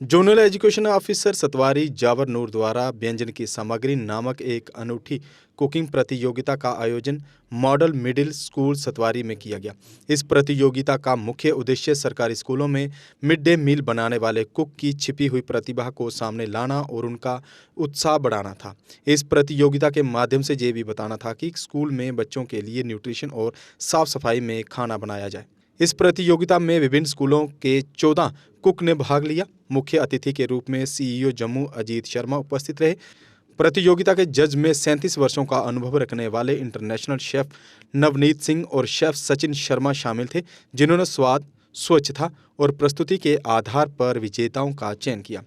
Zonal education officer सतवारी जावर नूर द्वारा व्यंजन की सामग्री नामक एक अनूठी कुकिंग प्रतियोगिता का आयोजन मॉडल मिडिल स्कूल सतवारी में किया गया। इस प्रतियोगिता का मुख्य उद्देश्य सरकारी स्कूलों में मिड डे मील बनाने वाले कुक की छिपी हुई प्रतिभा को सामने लाना और उनका उत्साह बढ़ाना था। इस प्रतियोगिता के माध्यम से ये भी बताना था कि स्कूल में बच्चों के लिए न्यूट्रिशन और साफ सफाई में खाना बनाया जाए। इस प्रतियोगिता में विभिन्न स्कूलों के 14 कुक ने भाग लिया। मुख्य अतिथि के रूप में सीईओ जम्मू अजीत शर्मा उपस्थित रहे। प्रतियोगिता के जज में 37 वर्षों का अनुभव रखने वाले इंटरनेशनल शेफ नवनीत सिंह और शेफ सचिन शर्मा शामिल थे, जिन्होंने स्वाद, स्वच्छता और प्रस्तुति के आधार पर विजेताओं का चयन किया।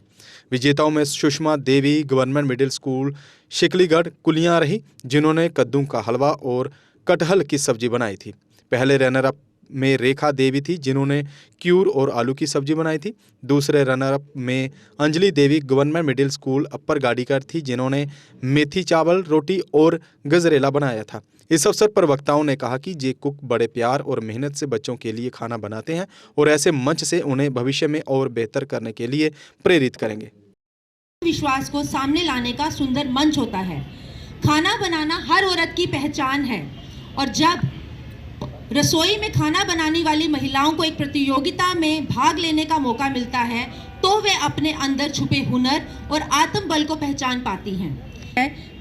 विजेताओं में Sushma Devi government middle school Shikligarh कुलियां रही, जिन्होंने कद्दू का हलवा और कटहल की सब्जी बनाई थी। पहले रनर अप में रेखा देवी थी, जिन्होंने क्यूर और आलू की सब्जी बनाई थी। दूसरे रनर अप में अंजलि देवी गवर्नमेंट मिडिल स्कूल अपर गाड़ीकर थी, जिन्होंने मेथी चावल, रोटी और गजरेला बनाया था। इस अवसर पर वक्ताओं ने कहा कि ये कुक बड़े प्यार और मेहनत से बच्चों के लिए खाना बनाते हैं और ऐसे मंच से उन्हें भविष्य में और बेहतर करने के लिए प्रेरित करेंगे। विश्वास को सामने लाने का सुंदर मंच होता है। खाना बनाना हर औरत की पहचान है और जब रसोई में खाना बनाने वाली महिलाओं को एक प्रतियोगिता में भाग लेने का मौका मिलता है तो वे अपने अंदर छुपे हुनर और आत्मबल को पहचान पाती हैं,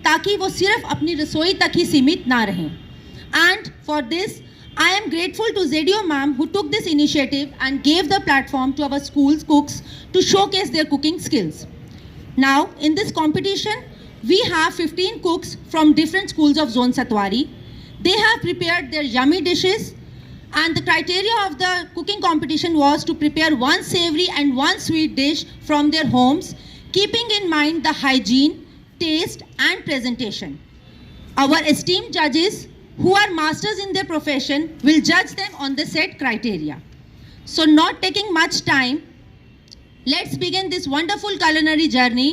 ताकि वो सिर्फ अपनी रसोई तक ही सीमित ना रहें। And for this I am grateful to ZDO ma'am who took this initiative and gave the platform to our school's cooks to showcase their cooking skills. Now, in this competition, we have 15 cooks from different schools of Zone Satwari. They have prepared their yummy dishes, and the criteria of the cooking competition was to prepare one savory and one sweet dish from their homes, keeping in mind the hygiene, taste, and presentation. Our esteemed judges, who are masters in their profession, will judge them on the set criteria. So, not taking much time, let's begin this wonderful culinary journey.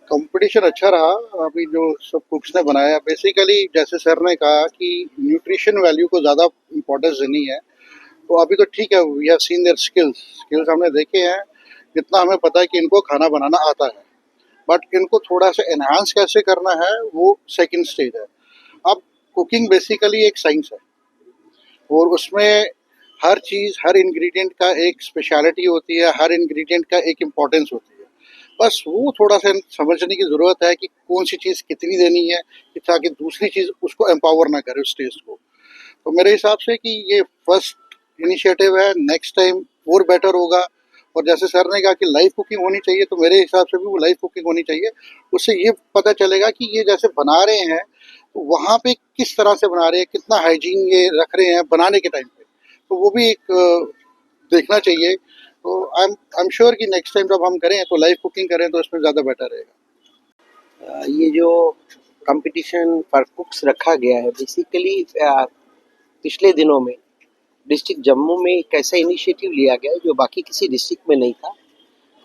Competition अच्छा रहा। अभी जो सब कुक्स ने बनाया, basically जैसे sir ने कहा कि न्यूट्रिशन वैल्यू को ज़्यादा इम्पोर्टेंस देनी है, तो अभी तो ठीक है, we have seen their skills हमने देखे हैं। जितना हमें पता है कि इनको खाना बनाना आता है, बट इनको थोड़ा सा एनहांस कैसे करना है वो सेकंड स्टेज है। अब कुकिंग बेसिकली एक साइंस है और उसमें हर चीज़, हर इंग्रेडिएंट का एक स्पेशलिटी होती है, हर इंग्रेडिएंट का एक इम्पोर्टेंस होती है। बस वो थोड़ा सा समझने की ज़रूरत है कि कौन सी चीज़ कितनी देनी है, कि ताकि दूसरी चीज़ उसको एम्पावर ना करे उस टेस्ट को। तो मेरे हिसाब से कि ये फर्स्ट इनिशिएटिव है, नेक्स्ट टाइम और बेटर होगा। और जैसे सर ने कहा कि लाइव कुकिंग होनी चाहिए, तो मेरे हिसाब से भी वो लाइव कुकिंग होनी चाहिए। उससे ये पता चलेगा कि ये जैसे बना रहे हैं तो वहाँ पे किस तरह से बना रहे हैं, कितना हाइजीन ये रख रहे हैं बनाने के टाइम पे, तो वो भी एक देखना चाहिए। तो आई एम श्योर कि नेक्स्ट टाइम जब हम करें तो लाइव कुकिंग करें तो इसमें ज़्यादा बेटर रहेगा। ये जो कंपटीशन फॉर कुक्स रखा गया है, बेसिकली पिछले दिनों में डिस्ट्रिक्ट जम्मू में एक ऐसा इनिशिएटिव लिया गया है जो बाकी किसी डिस्ट्रिक्ट में नहीं था।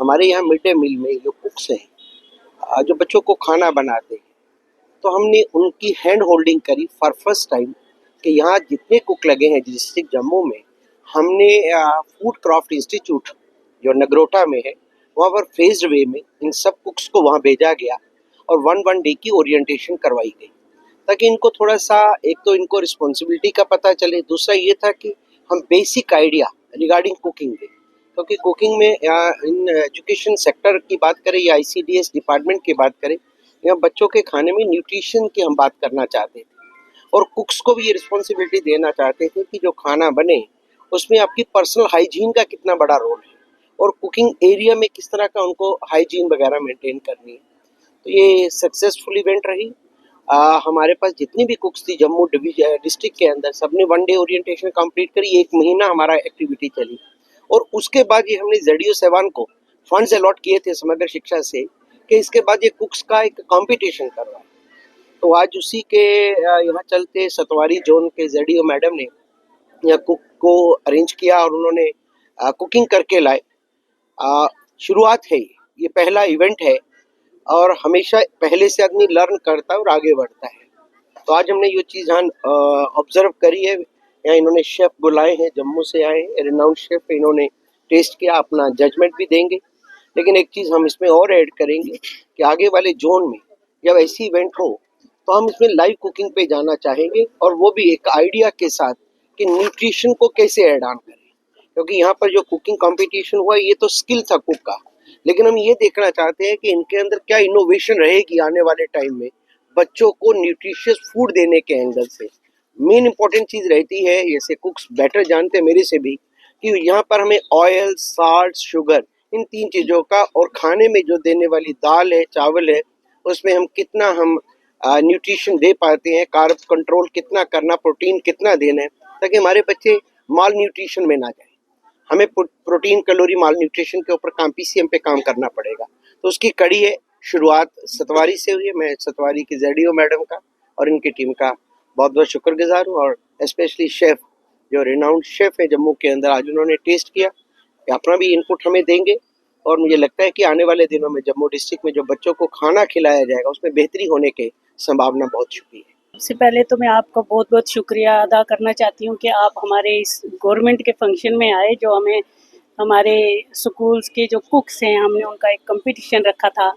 हमारे यहाँ मिड डे मील में जो कुक्स हैं, जो बच्चों को खाना बनाते हैं, तो हमने उनकी हैंड होल्डिंग करी फॉर फर्स्ट टाइम कि यहाँ जितने कुक लगे हैं डिस्ट्रिक्ट जम्मू में, हमने फूड क्राफ्ट इंस्टीट्यूट जो नगरोटा में है, वहाँ पर फेज्ड वे में इन सब कुक्स को वहाँ भेजा गया और वन डे की ओरिएंटेशन करवाई गई, ताकि इनको थोड़ा सा, एक तो इनको रिस्पॉन्सिबिलिटी का पता चले, दूसरा ये था कि हम बेसिक आइडिया रिगार्डिंग कुकिंग दें। क्योंकि कुकिंग में इन एजुकेशन सेक्टर की बात करें या ICDS डिपार्टमेंट की बात करें, या बच्चों के खाने में न्यूट्रिशन की हम बात करना चाहते थे और कुक्स को भी ये रिस्पॉन्सिबिलिटी देना चाहते थे कि जो खाना बने उसमें आपकी पर्सनल हाइजीन का कितना बड़ा रोल है और कुकिंग एरिया में किस तरह का उनको हाइजीन वगैरह मेंटेन करनी है। तो ये सक्सेसफुल इवेंट रही। हमारे पास जितनी भी कुक्स थी जम्मू डिस्ट्रिक्ट के अंदर, सबने वन डे ओरिएंटेशन कंप्लीट करी। 1 महीना हमारा एक्टिविटी चली और उसके बाद ये हमने ZDO सेवान को फंड्स अलॉट किए थे समग्र शिक्षा से कि इसके बाद ये कुक्स का एक कंपटीशन करवाए। तो आज उसी के यहाँ चलते सतवारी जोन के ZDO मैडम ने या कुक को अरेंज किया और उन्होंने कुकिंग करके लाए। शुरुआत है, ये पहला इवेंट है और हमेशा पहले से आदमी लर्न करता है और आगे बढ़ता है। तो आज हमने ये चीज़ ऑब्जर्व करी है। यहाँ इन्होंने शेफ बुलाए हैं, जम्मू से आए हैं, रिनाउंड शेफ, इन्होंने टेस्ट किया, अपना जजमेंट भी देंगे। लेकिन एक चीज़ हम इसमें और ऐड करेंगे कि आगे वाले जोन में जब ऐसी इवेंट हो तो हम इसमें लाइव कुकिंग पे जाना चाहेंगे, और वो भी एक आइडिया के साथ कि न्यूट्रिशन को कैसे ऐड ऑन करें। क्योंकि यहाँ पर जो कुकिंग कंपटीशन हुआ ये तो स्किल था कुक का, लेकिन हम ये देखना चाहते हैं कि इनके अंदर क्या इनोवेशन रहेगी आने वाले टाइम में बच्चों को न्यूट्रिशियस फूड देने के एंगल से। मेन इंपॉर्टेंट चीज़ रहती है, जैसे कुक्स बेटर जानते हैं मेरे से भी, कि यहाँ पर हमें ऑयल, साल्ट, शुगर, इन 3 चीज़ों का, और खाने में जो देने वाली दाल है, चावल है, उसमें हम कितना न्यूट्रिशन दे पाते हैं, कार्ब कंट्रोल कितना करना, प्रोटीन कितना देना है, ताकि हमारे बच्चे माल न्यूट्रिशन में ना जाए। हमें प्रोटीन, कैलोरी, माल न्यूट्रिशन के ऊपर PCM पे काम करना पड़ेगा। तो उसकी कड़ी है, शुरुआत सतवारी से हुई है। मैं सतवारी की ZDO मैडम का और इनकी टीम का बहुत बहुत शुक्रगुजार हूँ, और स्पेशली शेफ़ जो रिनाउंड शेफ़ है जम्मू के अंदर, आज उन्होंने टेस्ट किया, अपना भी इनपुट हमें देंगे, और मुझे लगता है कि आने वाले दिनों में जम्मू डिस्ट्रिक्ट में जो बच्चों को खाना खिलाया जाएगा उसमें बेहतरी होने की संभावना बहुत छुपी है। सबसे पहले तो मैं आपका बहुत बहुत शुक्रिया अदा करना चाहती हूँ कि आप हमारे इस गवर्नमेंट के फंक्शन में आए, जो हमें हमारे स्कूल्स के जो कुक्स हैं हमने उनका एक कंपटीशन रखा था।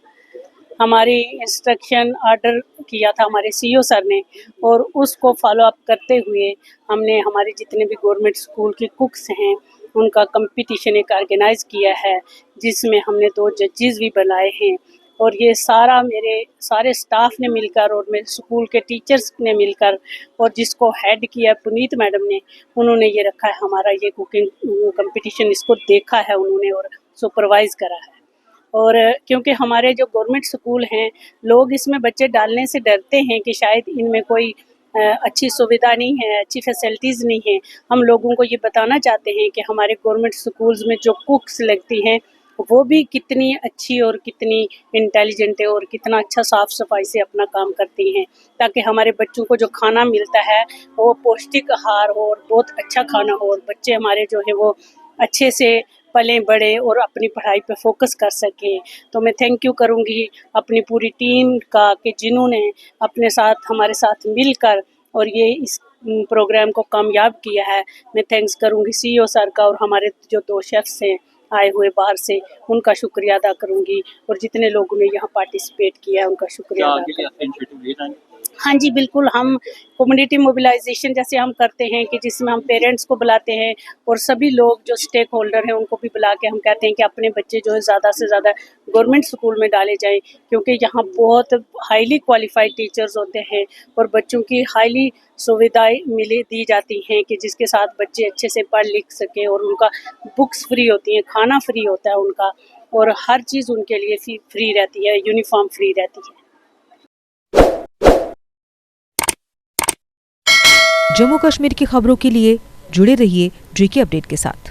हमारी इंस्ट्रक्शन ऑर्डर किया था हमारे CEO सर ने, और उसको फॉलो अप करते हुए हमने हमारे जितने भी गवर्नमेंट स्कूल के कुक्स हैं उनका कंपटीशन एक ऑर्गेनाइज़ किया है, जिसमें हमने 2 जजेस भी बुलाए हैं, और ये सारा मेरे सारे स्टाफ ने मिलकर और मेरे स्कूल के टीचर्स ने मिलकर, और जिसको हेड किया पुनीत मैडम ने, उन्होंने ये रखा है हमारा ये कुकिंग कंपटीशन, इसको देखा है उन्होंने और सुपरवाइज़ करा है। और क्योंकि हमारे जो गवर्नमेंट स्कूल हैं, लोग इसमें बच्चे डालने से डरते हैं कि शायद इनमें कोई अच्छी सुविधा नहीं है, अच्छी फैसिलिटीज़ नहीं है। हम लोगों को ये बताना चाहते हैं कि हमारे गवर्नमेंट स्कूल्स में जो कुक्स लगती हैं वो भी कितनी अच्छी और कितनी इंटेलिजेंट है, और कितना अच्छा साफ़ सफाई से अपना काम करती हैं, ताकि हमारे बच्चों को जो खाना मिलता है वो पौष्टिक आहार हो और बहुत अच्छा खाना हो, और बच्चे हमारे जो है वो अच्छे से पलें बढ़े और अपनी पढ़ाई पे फोकस कर सकें। तो मैं थैंक यू करूँगी अपनी पूरी टीम का कि जिन्होंने अपने साथ हमारे साथ मिलकर और ये इस प्रोग्राम को कामयाब किया है। मैं थैंक्स करूँगी CEO सर का, और हमारे जो 2 शेफ्स हैं आए हुए बाहर से, उनका शुक्रिया अदा करूँगी, और जितने लोगों ने यहाँ पार्टिसिपेट किया है उनका शुक्रिया अदा करूँगी। हाँ जी, बिल्कुल। हम कम्युनिटी मोबिलाइजेशन जैसे हम करते हैं कि जिसमें हम पेरेंट्स को बुलाते हैं और सभी लोग जो स्टेक होल्डर हैं उनको भी बुला के हम कहते हैं कि अपने बच्चे जो है ज़्यादा से ज़्यादा गवर्नमेंट स्कूल में डाले जाएं, क्योंकि यहाँ बहुत हाईली क्वालिफाइड टीचर्स होते हैं और बच्चों की हाईली सुविधाएं दी जाती हैं कि जिसके साथ बच्चे अच्छे से पढ़ लिख सकें, और उनका बुक्स फ्री होती हैं, खाना फ्री होता है उनका, और हर चीज़ उनके लिए फ्री रहती है, यूनिफॉर्म फ्री रहती है। जम्मू कश्मीर की खबरों के लिए जुड़े रहिए JK अपडेट के साथ।